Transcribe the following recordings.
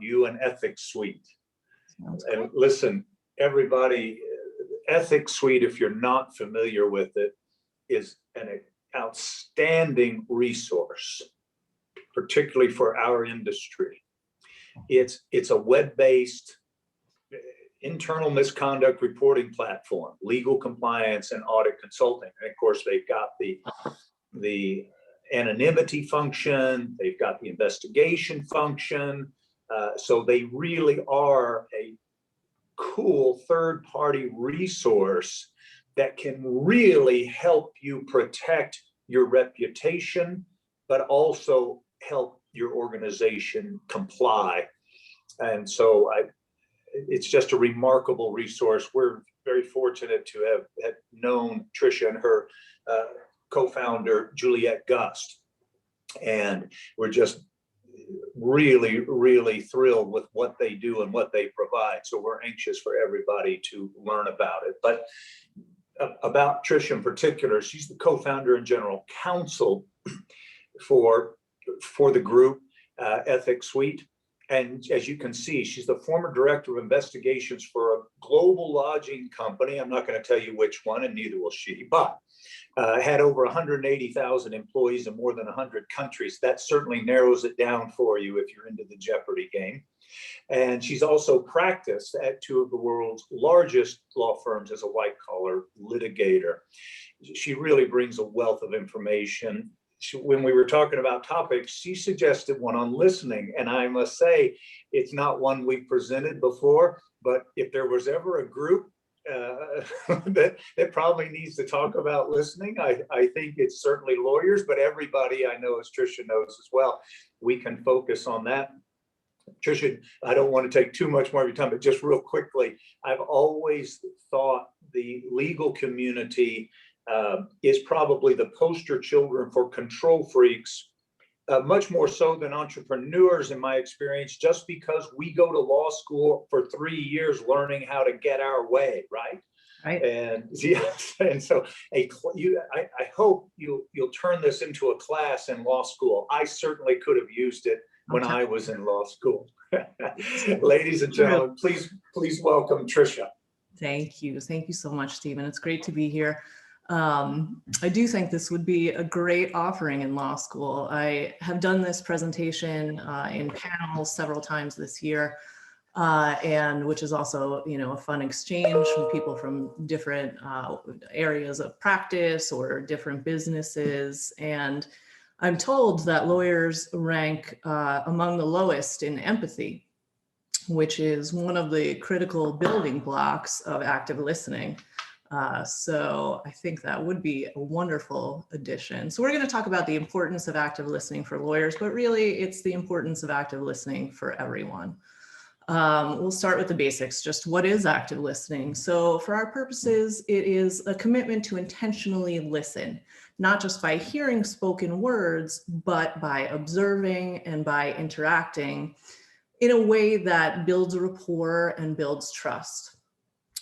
you an ethics suite. Sounds And great. listen, everybody, ethics suite, if you're not familiar with it, is an outstanding resource, particularly for our industry. It's a web-based internal misconduct reporting platform, legal compliance and audit consulting. And of course, they've got the anonymity function, they've got the investigation function. So they really are a cool third-party resource that can really help you protect your reputation, but also help your organization comply. And so it's just a remarkable resource. We're very fortunate to have known Tricia and her co-founder, Juliette Gust. And we're just really, really thrilled with what they do and what they provide. So we're anxious for everybody to learn about it. But about Tricia in particular, she's the co-founder and general counsel for the group Ethics Suite. And as you can see, she's the former director of investigations for a global lodging company. I'm not going to tell you which one, and neither will she, but had over 180,000 employees in more than 100 countries. That certainly narrows it down for you if you're into the Jeopardy game. And she's also practiced at two of the world's largest law firms as a white-collar litigator. She really brings a wealth of information. When we were talking about topics, she suggested one on listening. And I must say, it's not one we presented before, but if there was ever a group that probably needs to talk about listening, I think it's certainly lawyers, but everybody I know, as Tricia knows as well, we can focus on that. Tricia, I don't want to take too much more of your time, but just real quickly, I've always thought the legal community is probably the poster children for control freaks, much more so than entrepreneurs in my experience, just because we go to law school for 3 years learning how to get our way, right? Right. And yes, and so I hope you'll turn this into a class in law school. I certainly could have used it when I was in law school. Ladies and gentlemen, please welcome Tricia. Thank you so much, Stephen. It's great to be here. I do think this would be a great offering in law school. I have done this presentation in panels several times this year, and which is also, a fun exchange from people from different areas of practice or different businesses. And I'm told that lawyers rank among the lowest in empathy, which is one of the critical building blocks of active listening. So I think that would be a wonderful addition. So we're going to talk about the importance of active listening for lawyers, but really it's the importance of active listening for everyone. We'll start with the basics. Just what is active listening? So for our purposes, it is a commitment to intentionally listen, not just by hearing spoken words, but by observing and by interacting in a way that builds rapport and builds trust.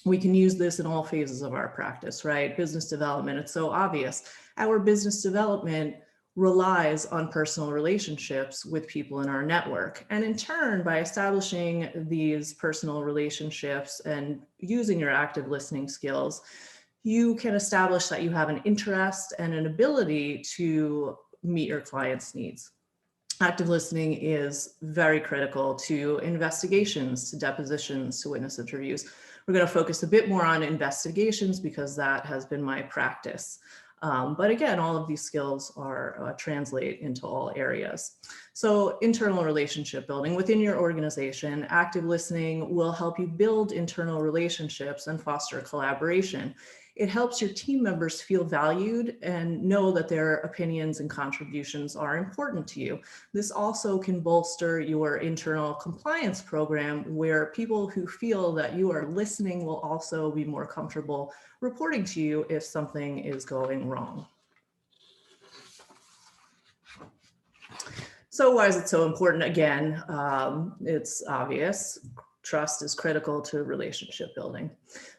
We can use this in all phases of our practice, right? Business development, it's so obvious. Our business development relies on personal relationships with people in our network. And in turn, by establishing these personal relationships and using your active listening skills, you can establish that you have an interest and an ability to meet your client's needs. Active listening is very critical to investigations, to depositions, to witness interviews. We're going to focus a bit more on investigations because that has been my practice. But again, all of these skills are translate into all areas. So internal relationship building within your organization, active listening will help you build internal relationships and foster collaboration. It helps your team members feel valued and know that their opinions and contributions are important to you. This also can bolster your internal compliance program, where people who feel that you are listening will also be more comfortable reporting to you if something is going wrong. So why is it so important? Again, it's obvious. Trust is critical to relationship building.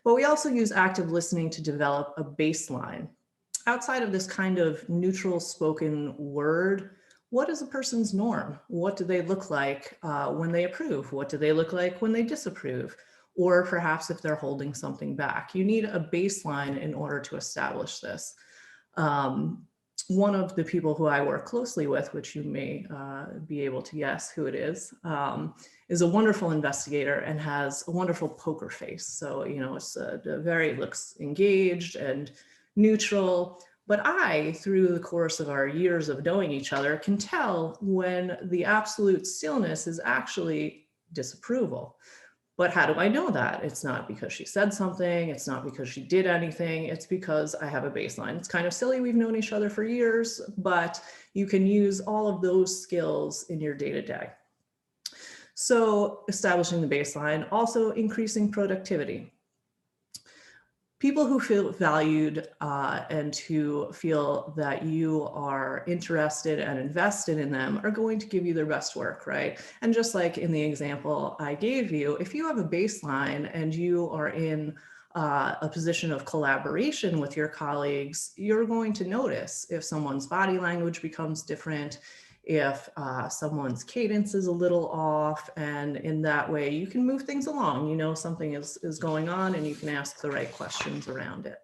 But we also use active listening to develop a baseline. Outside of this kind of neutral spoken word, what is a person's norm? What do they look like when they approve? What do they look like when they disapprove? Or perhaps if they're holding something back. You need a baseline in order to establish this. One of the people who I work closely with, which you may be able to guess who it is a wonderful investigator and has a wonderful poker face. So, you know, it's looks engaged and neutral. But I, through the course of our years of knowing each other, can tell when the absolute stillness is actually disapproval. But how do I know that? It's not because she said something. It's not because she did anything. It's because I have a baseline. It's kind of silly. We've known each other for years, but you can use all of those skills in your day-to-day. So establishing the baseline, also increasing productivity. People who feel valued and who feel that you are interested and invested in them are going to give you their best work, right? And just like in the example I gave you, if you have a baseline and you are in a position of collaboration with your colleagues, you're going to notice if someone's body language becomes different, if someone's cadence is a little off, and in that way you can move things along. You know something is going on and you can ask the right questions around it.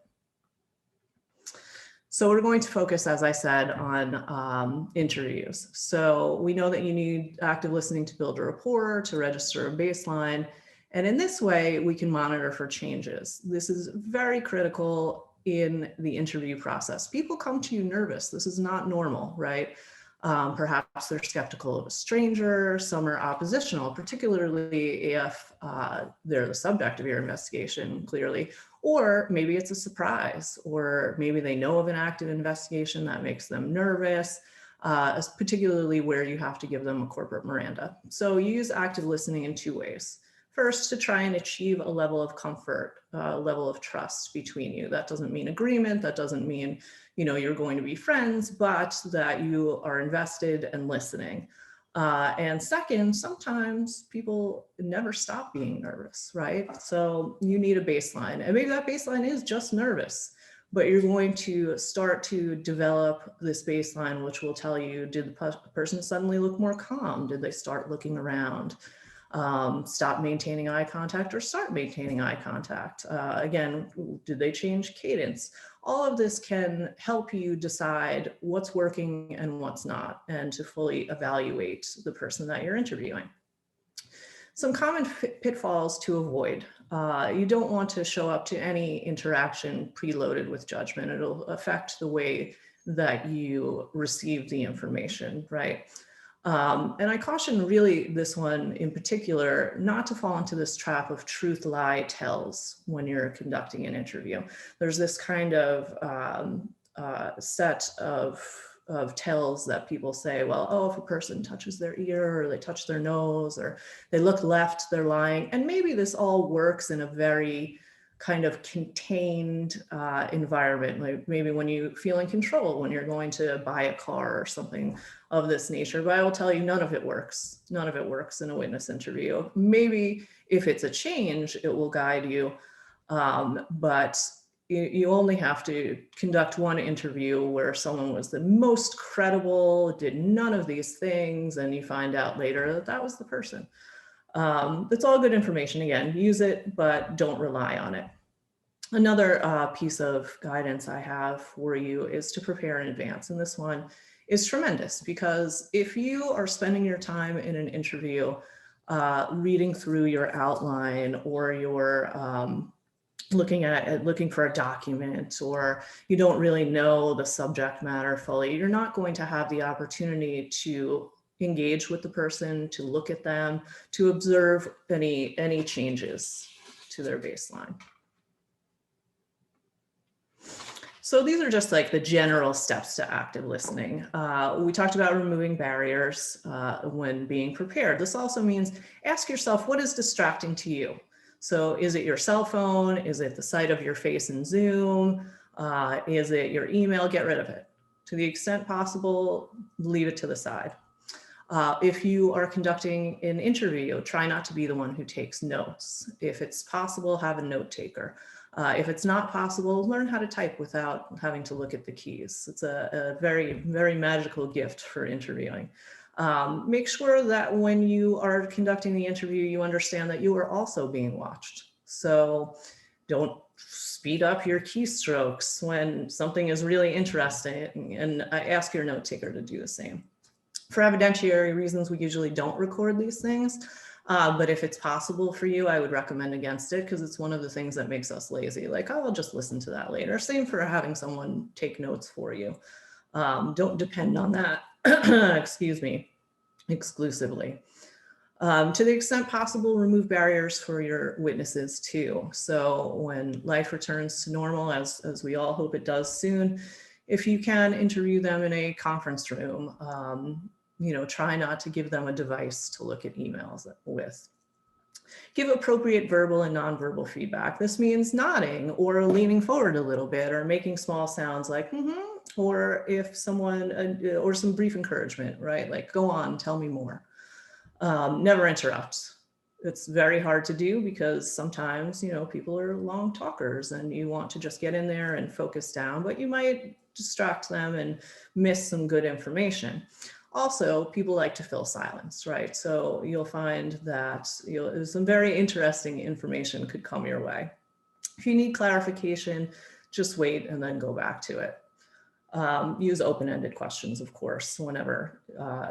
So we're going to focus, as I said, on interviews. So we know that you need active listening to build a rapport, to register a baseline. And in this way, we can monitor for changes. This is very critical in the interview process. People come to you nervous. This is not normal, right? Perhaps they're skeptical of a stranger. Some are oppositional, particularly if they're the subject of your investigation, clearly. Or maybe it's a surprise, or maybe they know of an active investigation that makes them nervous, particularly where you have to give them a corporate Miranda. So use active listening in two ways. First, to try and achieve a level of comfort, a level of trust between you. That doesn't mean agreement. That doesn't mean, you know, you're going to be friends, but that you are invested and listening. And second, sometimes people never stop being nervous, right? So you need a baseline, and maybe that baseline is just nervous, but you're going to start to develop this baseline, which will tell you, did the person suddenly look more calm? Did they start looking around? Stop maintaining eye contact or start maintaining eye contact? Again, did they change cadence? All of this can help you decide what's working and what's not, and to fully evaluate the person that you're interviewing. Some common pitfalls to avoid. You don't want to show up to any interaction preloaded with judgment. It'll affect the way that you receive the information, right? And I caution really this one in particular, not to fall into this trap of truth, lie, tells when you're conducting an interview. There's this kind of set of tells that people say, well, oh, if a person touches their ear or they touch their nose or they look left, they're lying. And maybe this all works in a very kind of contained environment, like maybe when you feel in control, when you're going to buy a car or something of this nature. But I will tell you, none of it works. None of it works in a witness interview. Maybe if it's a change, it will guide you. But you only have to conduct one interview where someone was the most credible, did none of these things, and you find out later that that was the person. That's all good information. Again, use it, but don't rely on it. Another piece of guidance I have for you is to prepare in advance. And this one is tremendous, because if you are spending your time in an interview reading through your outline, or you're looking for a document, or you don't really know the subject matter fully, you're not going to have the opportunity to engage with the person, to look at them, to observe any changes to their baseline. So these are just like the general steps to active listening. We talked about removing barriers when being prepared. This also means ask yourself, what is distracting to you? So is it your cell phone? Is it the sight of your face in Zoom? Is it your email? Get rid of it. To the extent possible, leave it to the side. If you are conducting an interview, try not to be the one who takes notes. If it's possible, have a note taker. If it's not possible, learn how to type without having to look at the keys. It's a very, very magical gift for interviewing. Make sure that when you are conducting the interview, you understand that you are also being watched. So don't speed up your keystrokes when something is really interesting, and I ask your note taker to do the same. For evidentiary reasons, we usually don't record these things, but if it's possible for you, I would recommend against it, because it's one of the things that makes us lazy. Like, oh, I'll just listen to that later. Same for having someone take notes for you. Don't depend on that, excuse me, exclusively. To the extent possible, remove barriers for your witnesses too. So when life returns to normal, as we all hope it does soon, if you can interview them in a conference room, try not to give them a device to look at emails with. Give appropriate verbal and nonverbal feedback. This means nodding or leaning forward a little bit or making small sounds like, or if someone, or some brief encouragement, right? Like, go on, tell me more. Never interrupt. It's very hard to do because sometimes, people are long talkers and you want to just get in there and focus down, but you might distract them and miss some good information. Also, people like to fill silence, right? So you'll find that some very interesting information could come your way. If you need clarification, just wait and then go back to it. Use open-ended questions, of course, whenever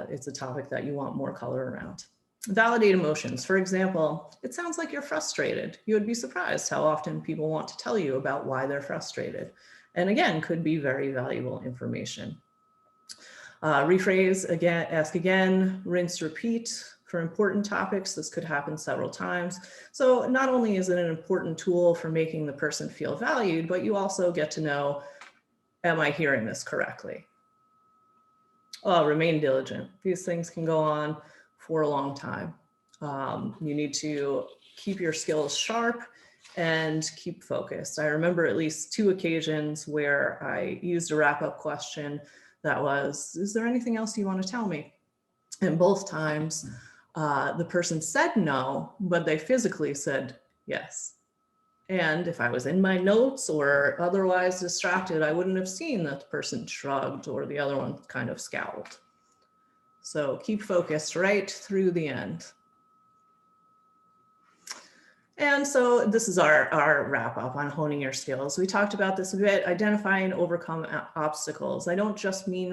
it's a topic that you want more color around. Validate emotions. For example, it sounds like you're frustrated. You would be surprised how often people want to tell you about why they're frustrated. And again, could be very valuable information. Rephrase again, ask again, rinse, repeat. For important topics, this could happen several times. So not only is it an important tool for making the person feel valued, but you also get to know, am I hearing this correctly? Remain diligent. These things can go on for a long time. You need to keep your skills sharp and keep focused. I remember at least 2 occasions where I used a wrap-up question that was, is there anything else you want to tell me? And both times the person said no, but they physically said yes. And if I was in my notes or otherwise distracted, I wouldn't have seen that the person shrugged or the other one kind of scowled. So keep focused right through the end. And so this is our wrap up on honing your skills. We talked about this a bit, identify and overcome obstacles. I don't just mean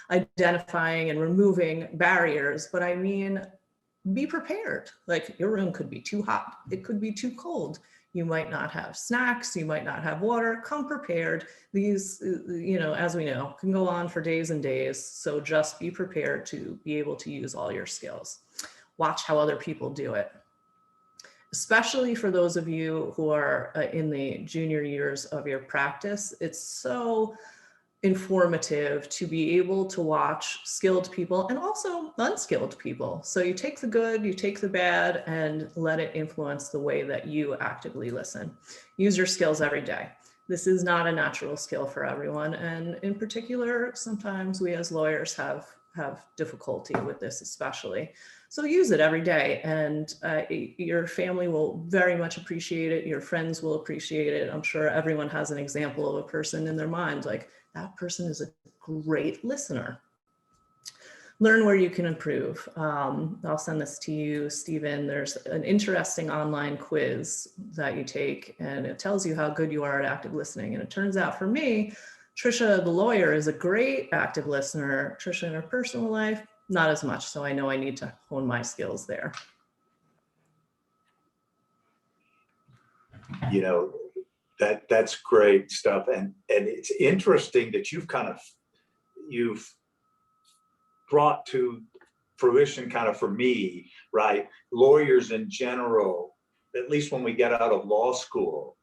identifying and removing barriers, but I mean, be prepared. Like, your room could be too hot. It could be too cold. You might not have snacks. You might not have water. Come prepared. These, as we know, can go on for days and days. So just be prepared to be able to use all your skills. Watch how other people do it. Especially for those of you who are in the junior years of your practice, it's so informative to be able to watch skilled people and also unskilled people. So you take the good, you take the bad, and let it influence the way that you actively listen. Use your skills every day. This is not a natural skill for everyone. And in particular, sometimes we as lawyers have difficulty with this especially. So use it every day, and your family will very much appreciate it. Your friends will appreciate it. I'm sure everyone has an example of a person in their mind, like, that person is a great listener. Learn where you can improve. I'll send this to you, Stephen. There's an interesting online quiz that you take, and it tells you how good you are at active listening. And it turns out for me, Tricia, the lawyer, is a great active listener. Tricia, in her personal life, not as much. So I know I need to hone my skills there. That's great stuff. And it's interesting that you've brought to fruition, kind of, for me, right? Lawyers in general, at least when we get out of law school,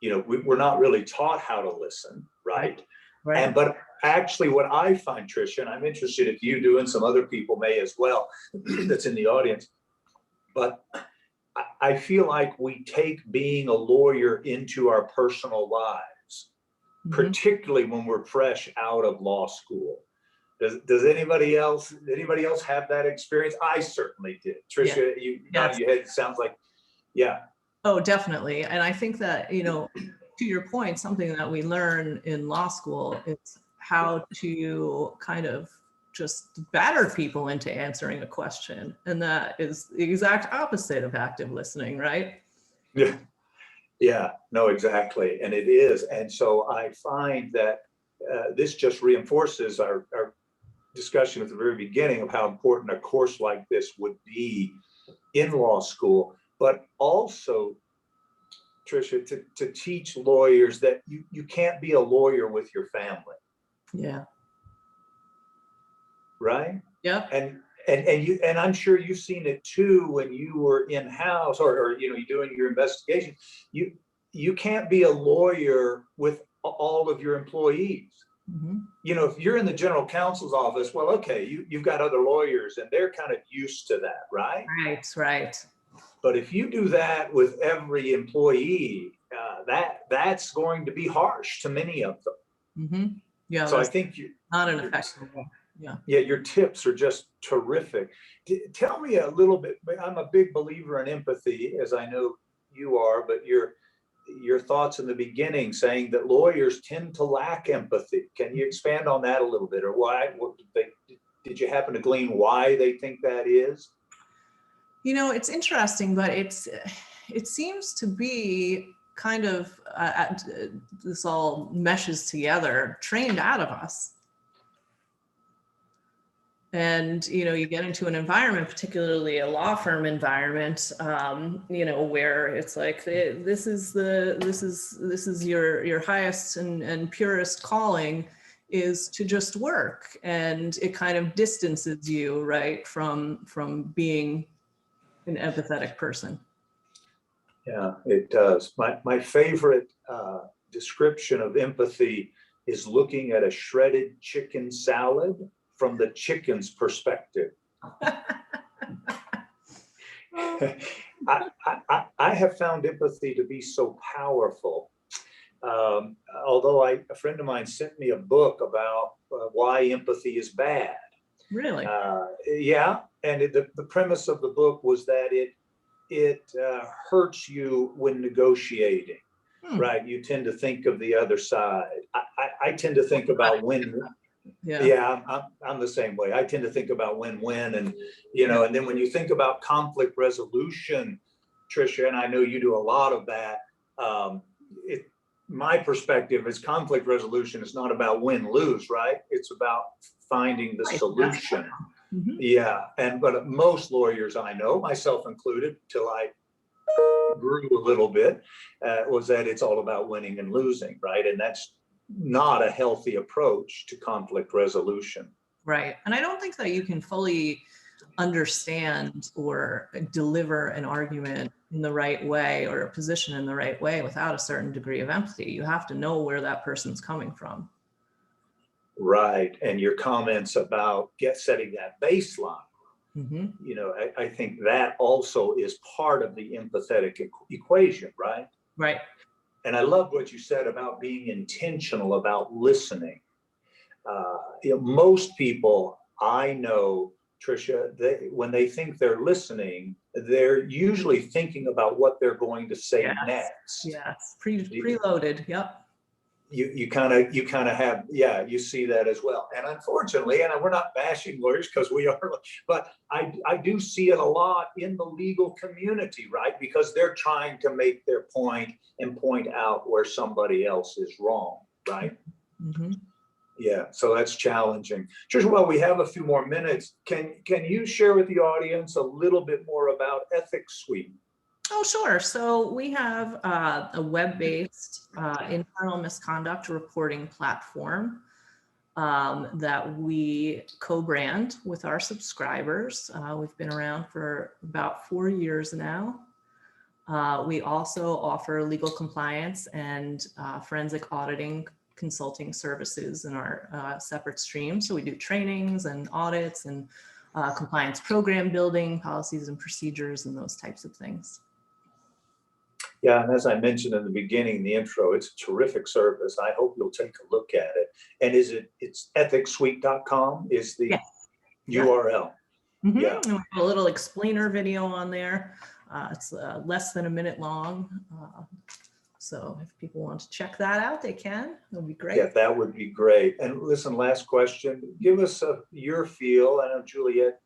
we're not really taught how to listen, right? Right. But actually what I find, Tricia, and I'm interested if you do and some other people may as well that's in the audience, but I feel like we take being a lawyer into our personal lives, particularly when we're fresh out of law school. Does anybody else have that experience? I certainly did. Tricia, you had, it sounds like, yeah. Oh, definitely. And I think that, to your point, something that we learn in law school is how to kind of just batter people into answering a question. And that is the exact opposite of active listening, right? Yeah. Yeah, no, exactly. And it is. And so I find that this just reinforces our discussion at the very beginning of how important a course like this would be in law school, but also, Tricia, to teach lawyers that you can't be a lawyer with your family. Yeah. Right? Yeah. And I'm sure you've seen it too when you were in-house or you're doing your investigation. You can't be a lawyer with all of your employees. Mm-hmm. If you're in the general counsel's office, well, okay, you've got other lawyers and they're kind of used to that, right? Right. But if you do that with every employee, that's going to be harsh to many of them. Mm-hmm. Yeah. So I think not an effective way. Yeah, your tips are just terrific. Tell me a little bit. I'm a big believer in empathy, as I know you are, but your thoughts in the beginning saying that lawyers tend to lack empathy. Can you expand on that a little bit, or why? Did you happen to glean why they think that is? It's interesting, but it seems to be kind of this all meshes together, trained out of us. And, you get into an environment, particularly a law firm environment, where it's like, this is your highest and purest calling is to just work. And it kind of distances you, right, from being an empathetic person. Yeah, it does. My favorite description of empathy is looking at a shredded chicken salad from the chicken's perspective. I have found empathy to be so powerful. Although a friend of mine sent me a book about why empathy is bad. Really? Yeah, and the premise of the book was that it hurts you when negotiating. Right? You tend to think of the other side. I tend to think about when. Yeah, I'm the same way. I tend to think about win-win, and and then when you think about conflict resolution, Tricia, and I know you do a lot of that. My perspective is conflict resolution is not about win-lose, right? It's about finding the solution. Mm-hmm. Yeah, but most lawyers I know, myself included, till I grew a little bit, was that it's all about winning and losing, right? And that's not a healthy approach to conflict resolution. Right. And I don't think that you can fully understand or deliver an argument in the right way or a position in the right way without a certain degree of empathy. You have to know where that person's coming from. Right. And your comments about setting that baseline, mm-hmm. I think that also is part of the empathetic equation, right? Right. And I love what you said about being intentional about listening. Most people I know, Tricia, when they think they're listening, they're usually thinking about what they're going to say next. Yes, preloaded. Yep. You kind of have, you see that as well. And unfortunately, and we're not bashing lawyers because we are, but I do see it a lot in the legal community, right? Because they're trying to make their point and point out where somebody else is wrong, right? Mm-hmm. Yeah, so that's challenging. Tricia, well, we have a few more minutes. Can you share with the audience a little bit more about Ethics Suite? Oh, sure. So we have a web-based internal misconduct reporting platform that we co-brand with our subscribers. We've been around for about 4 years now. We also offer legal compliance and forensic auditing consulting services in our separate stream. So we do trainings and audits and compliance program building, policies and procedures, and those types of things. Yeah, and as I mentioned in the beginning, the intro, it's a terrific service. I hope you'll take a look at it. And it's ethicsuite.com is the URL. Yeah. And we have a little explainer video on there. It's less than a minute long. So if people want to check that out, they can. It would be great. Yeah, that would be great. And listen, last question. Give us your feel. I know Juliet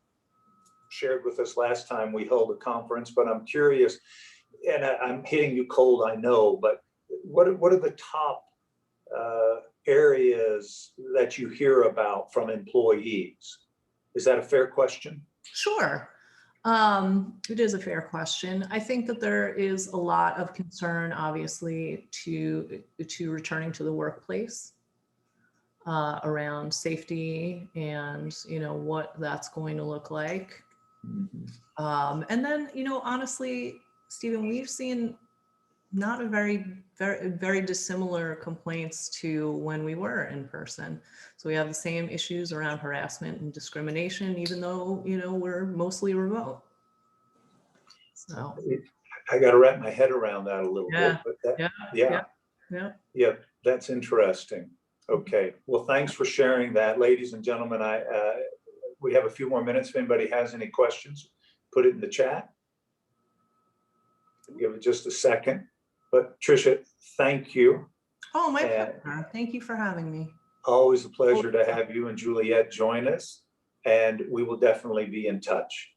shared with us last time we held a conference, but I'm curious, and I'm hitting you cold, I know, but what are the top areas that you hear about from employees? Is that a fair question? Sure. It is a fair question. I think that there is a lot of concern, obviously, to returning to the workplace around safety and, what that's going to look like. And then, honestly, Stephen, we've seen not a very dissimilar complaints to when we were in person. So we have the same issues around harassment and discrimination, even though, we're mostly remote. So I got to wrap my head around that a little bit, but yeah, that's interesting. Okay, well, thanks for sharing that, ladies and gentlemen. We have a few more minutes. If anybody has any questions, put it in the chat. Give it just a second. But Tricia, thank you. Oh, my pleasure. Thank you for having me. Always a pleasure to have you and Juliet join us, and we will definitely be in touch.